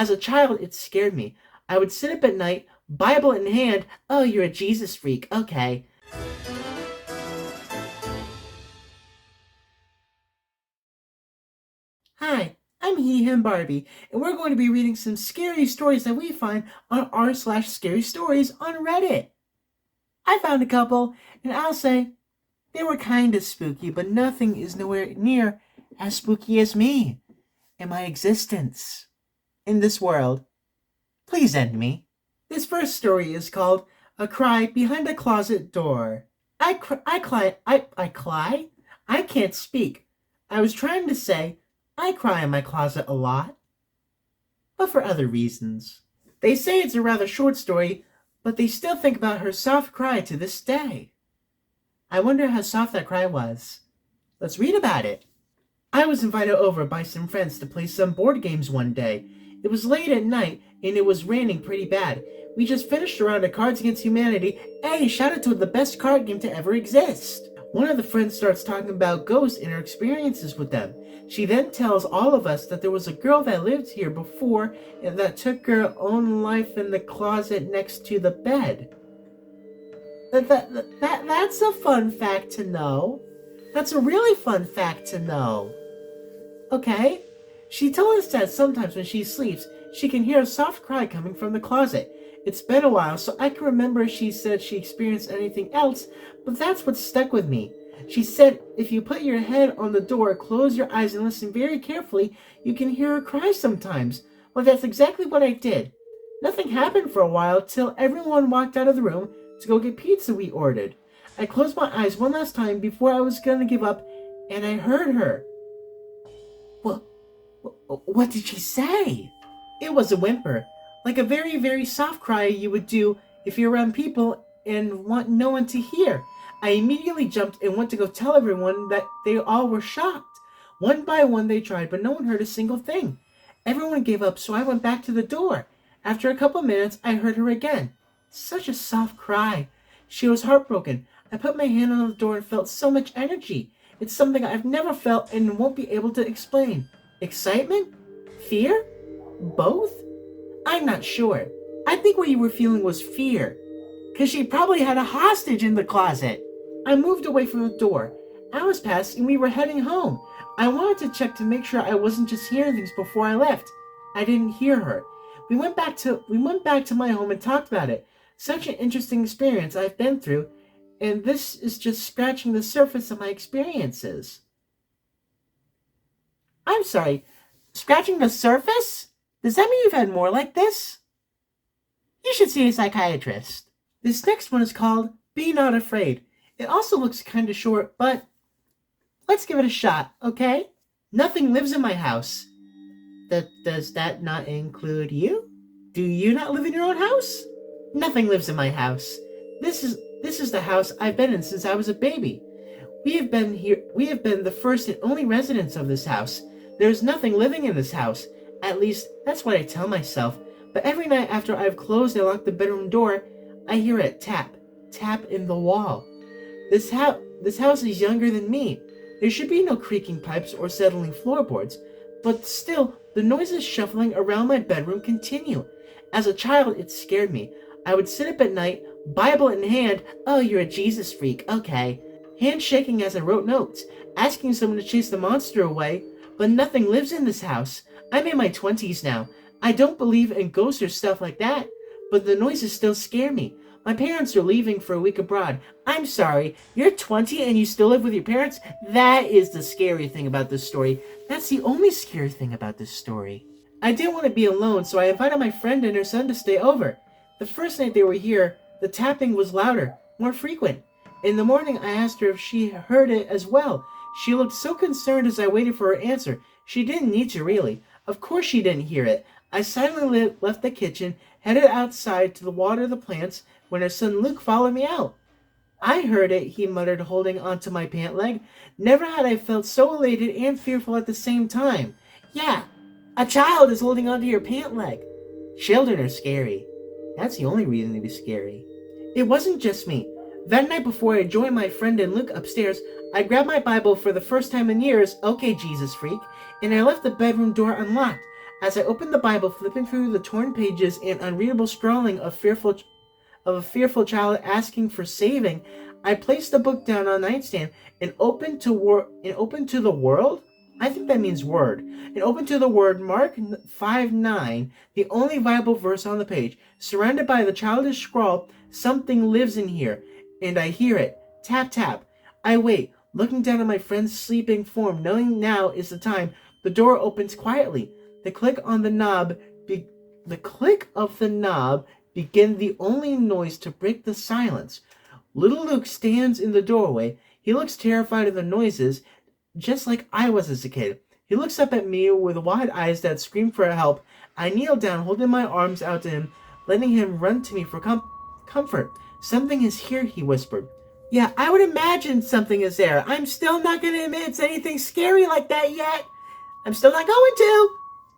As a child, it scared me. I would sit up at night, Bible in hand. Oh, you're a Jesus freak. Okay. Hi, I'm He, Him, Barbie, and we're going to be reading some scary stories that we find on r/scary stories on Reddit. I found a couple, and I'll say they were kind of spooky, but nothing is nowhere near as spooky as me and my existence in this world. Please end me. This first story is called A Cry Behind a Closet Door. I can't speak. I was trying to say I cry in my closet a lot, but for other reasons. They say it's a rather short story, but they still think about her soft cry to this day. I wonder how soft that cry was. Let's read about it. I was invited over by some friends to play some board games one day. It was late at night, and it was raining pretty bad. We just finished a round of Cards Against Humanity. Hey, shout out to the best card game to ever exist. One of the friends starts talking about ghosts and her experiences with them. She then tells all of us that there was a girl that lived here before and that took her own life in the closet next to the bed. That's a fun fact to know. That's a really fun fact to know. Okay? She told us that sometimes when she sleeps, she can hear a soft cry coming from the closet. It's been a while, so I can remember if she said she experienced anything else, but that's what stuck with me. She said if you put your head on the door, close your eyes, and listen very carefully, you can hear her cry sometimes. Well, that's exactly what I did. Nothing happened for a while till everyone walked out of the room to go get pizza we ordered. I closed my eyes one last time before I was going to give up, and I heard her. Well, what did she say? It was a whimper, like a very, very soft cry you would do if you're around people and want no one to hear. I immediately jumped and went to go tell everyone that they all were shocked. One by one they tried, but no one heard a single thing. Everyone gave up, so I went back to the door. After a couple minutes, I heard her again. Such a soft cry. She was heartbroken. I put my hand on the door and felt so much energy. It's something I've never felt and won't be able to explain. Excitement? Fear? Both? I'm not sure. I think what you were feeling was fear. 'Cause she probably had a hostage in the closet. I moved away from the door. Hours passed and we were heading home. I wanted to check to make sure I wasn't just hearing things before I left. I didn't hear her. We went back to my home and talked about it. Such an interesting experience I've been through, and this is just scratching the surface of my experiences. I'm sorry, scratching the surface? Does that mean you've had more like this? You should see a psychiatrist. This next one is called Be Not Afraid. It also looks kind of short, but let's give it a shot, okay? Nothing lives in my house. Does that not include you? Do you not live in your own house? Nothing lives in my house. This is the house I've been in since I was a baby. We have been the first and only residents of this house. There's nothing living in this house. At least, that's what I tell myself. But every night after I've closed and locked the bedroom door, I hear it tap in the wall. This house is younger than me. There should be no creaking pipes or settling floorboards, but still, the noises shuffling around my bedroom continue. As a child, it scared me. I would sit up at night, Bible in hand. Oh, you're a Jesus freak. Okay. Hand shaking as I wrote notes, asking someone to chase the monster away, but nothing lives in this house. I'm in my 20s now. I don't believe in ghosts or stuff like that, but the noises still scare me. My parents are leaving for a week abroad. I'm sorry, you're 20 and you still live with your parents? That is the scary thing about this story. That's the only scary thing about this story. I didn't want to be alone, so I invited my friend and her son to stay over. The first night they were here, the tapping was louder, more frequent. In the morning, I asked her if she heard it as well. She looked so concerned as I waited for her answer. She didn't need to, really. Of course she didn't hear it. I silently left the kitchen, headed outside to water the plants, when her son Luke followed me out. I heard it, he muttered, holding onto my pant leg. Never had I felt so elated and fearful at the same time. Yeah, a child is holding onto your pant leg. Children are scary. That's the only reason to be scary. It wasn't just me. That night before I joined my friend and Luke upstairs, I grabbed my Bible for the first time in years, okay, Jesus freak, and I left the bedroom door unlocked. As I opened the Bible, flipping through the torn pages and unreadable scrawling of a fearful child asking for saving, I placed the book down on the nightstand and opened to the world. I think that means word. And opened to the word Mark 5:9, the only Bible verse on the page. Surrounded by the childish scrawl, something lives in here, and I hear it. Tap, tap. I wait, looking down at my friend's sleeping form, knowing now is the time. The door opens quietly. The click of the knob begin the only noise to break the silence. Little Luke stands in the doorway. He looks terrified of the noises, just like I was as a kid. He looks up at me with wide eyes that scream for help. I kneel down, holding my arms out to him, letting him run to me for comfort. Something is here, he whispered. Yeah, I would imagine something is there. I'm still not going to admit it's anything scary like that yet. I'm still not going to.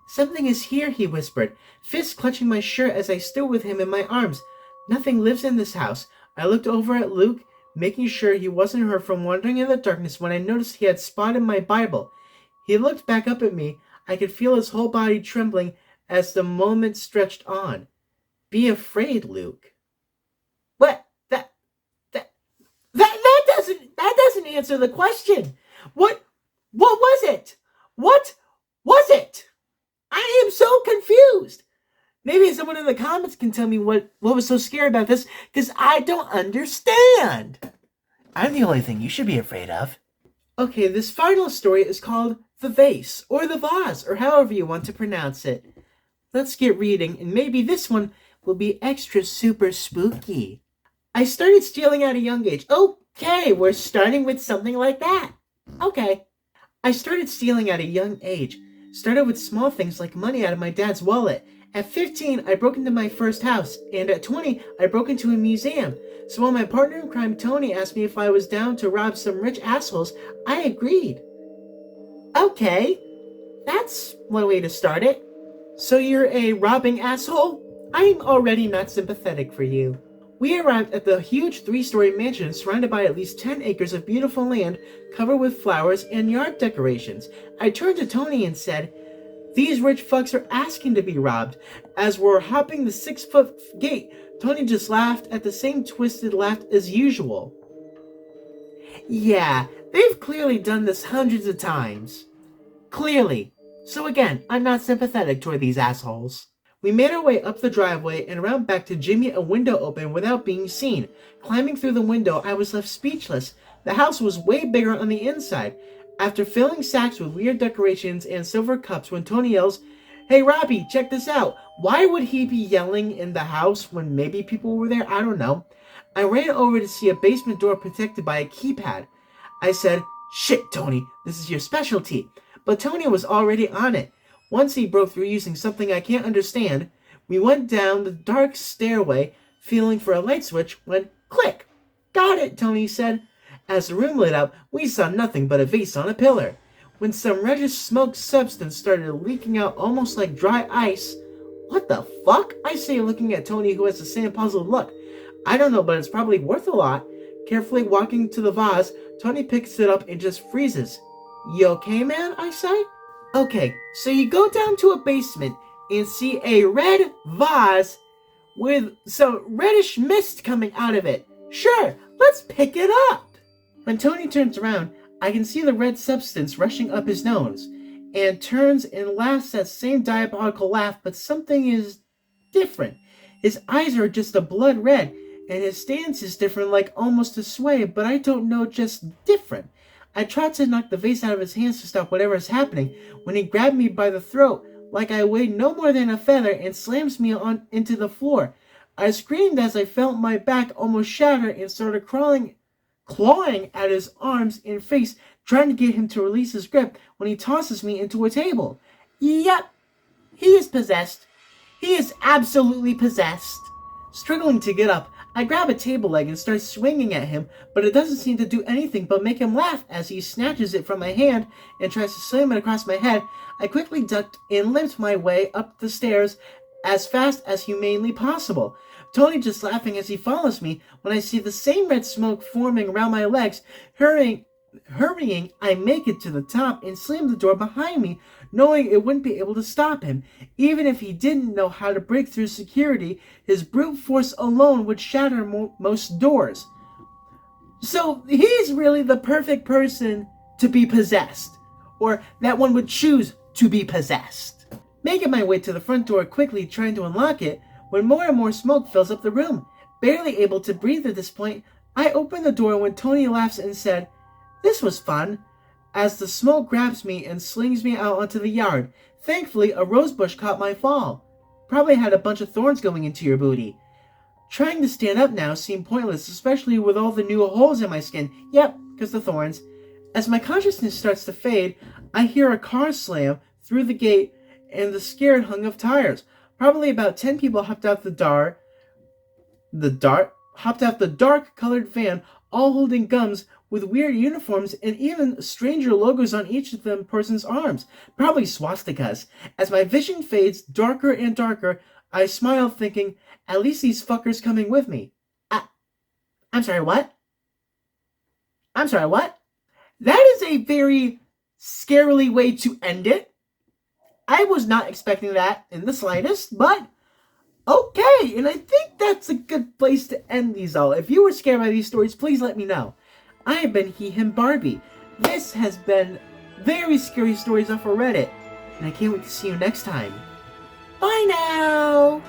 Something is here, he whispered, fists clutching my shirt as I stood with him in my arms. Nothing lives in this house. I looked over at Luke, making sure he wasn't hurt from wandering in the darkness when I noticed he had spotted my Bible. He looked back up at me. I could feel his whole body trembling as the moment stretched on. Be afraid, Luke. What? That doesn't answer the question. What was it? What was it? I am so confused. Maybe someone in the comments can tell me what was so scary about this, because I don't understand. I'm the only thing you should be afraid of. Okay, this final story is called The Vase, or The Vase, or however you want to pronounce it. Let's get reading, and maybe this one will be extra super spooky. I started stealing at a young age. Okay, we're starting with something like that. Okay. I started stealing at a young age. Started with small things like money out of my dad's wallet. At 15, I broke into my first house, and at 20, I broke into a museum. So when my partner in crime, Tony, asked me if I was down to rob some rich assholes, I agreed. Okay, that's one way to start it. So you're a robbing asshole? I'm already not sympathetic for you. We arrived at the huge 3-story mansion surrounded by at least 10 acres of beautiful land covered with flowers and yard decorations. I turned to Tony and said, "These rich fucks are asking to be robbed." As we're hopping the 6-foot gate, Tony just laughed at the same twisted laugh as usual. Yeah, they've clearly done this hundreds of times. Clearly. So again, I'm not sympathetic toward these assholes. We made our way up the driveway and around back to Jimmy a window open without being seen. Climbing through the window, I was left speechless. The house was way bigger on the inside. After filling sacks with weird decorations and silver cups, when Tony yells, "Hey Robbie, check this out." Why would he be yelling in the house when maybe people were there? I don't know. I ran over to see a basement door protected by a keypad. I said, "Shit, Tony, this is your specialty." But Tony was already on it. Once he broke through using something I can't understand, we went down the dark stairway, feeling for a light switch, when click. "Got it," Tony said. As the room lit up, we saw nothing but a vase on a pillar. When some reddish smoke substance started leaking out almost like dry ice. "What the fuck?" I say, looking at Tony, who has the same puzzled look. "I don't know, but it's probably worth a lot." Carefully walking to the vase, Tony picks it up and just freezes. "You okay, man?" I say. "Okay, so you go down to a basement and see a red vase with some reddish mist coming out of it. Sure, let's pick it up." When Tony turns around, I can see the red substance rushing up his nose, and turns and laughs that same diabolical laugh, but something is different. His eyes are just a blood red, and his stance is different, like almost a sway, but I don't know, just different. I tried to knock the vase out of his hands to stop whatever is happening, when he grabbed me by the throat, like I weighed no more than a feather, and slams me into the floor. I screamed as I felt my back almost shatter and started clawing at his arms and face, trying to get him to release his grip when he tosses me into a table. Yep, he is possessed. He is absolutely possessed. Struggling to get up, I grab a table leg and start swinging at him, but it doesn't seem to do anything but make him laugh as he snatches it from my hand and tries to slam it across my head. I quickly ducked and limped my way up the stairs as fast as humanly possible. Tony just laughing as he follows me when I see the same red smoke forming around my legs. Hurrying Hurrying, I make it to the top and slam the door behind me, knowing it wouldn't be able to stop him. Even if he didn't know how to break through security, his brute force alone would shatter most doors. So he's really the perfect person to be possessed, or that one would choose to be possessed. Making my way to the front door quickly, trying to unlock it, when more and more smoke fills up the room. Barely able to breathe at this point, I open the door when Tony laughs and said, "This was fun," as the smoke grabs me and slings me out onto the yard. Thankfully, a rosebush caught my fall. Probably had a bunch of thorns going into your booty. Trying to stand up now seemed pointless, especially with all the new holes in my skin. Yep, because the thorns. As my consciousness starts to fade, I hear a car slam through the gate and the scared hum of tires. Probably about 10 people hopped out the dark-colored van, all holding guns with weird uniforms and even stranger logos on each of the person's arms. Probably swastikas. As my vision fades darker and darker, I smile thinking, at least these fuckers coming with me. I'm sorry, what? I'm sorry, what? That is a very scarily way to end it. I was not expecting that in the slightest, but okay, and I think that's a good place to end these all. If you were scared by these stories, please let me know. I have been He, Him, Barbie. This has been very scary stories off of Reddit, and I can't wait to see you next time. Bye now!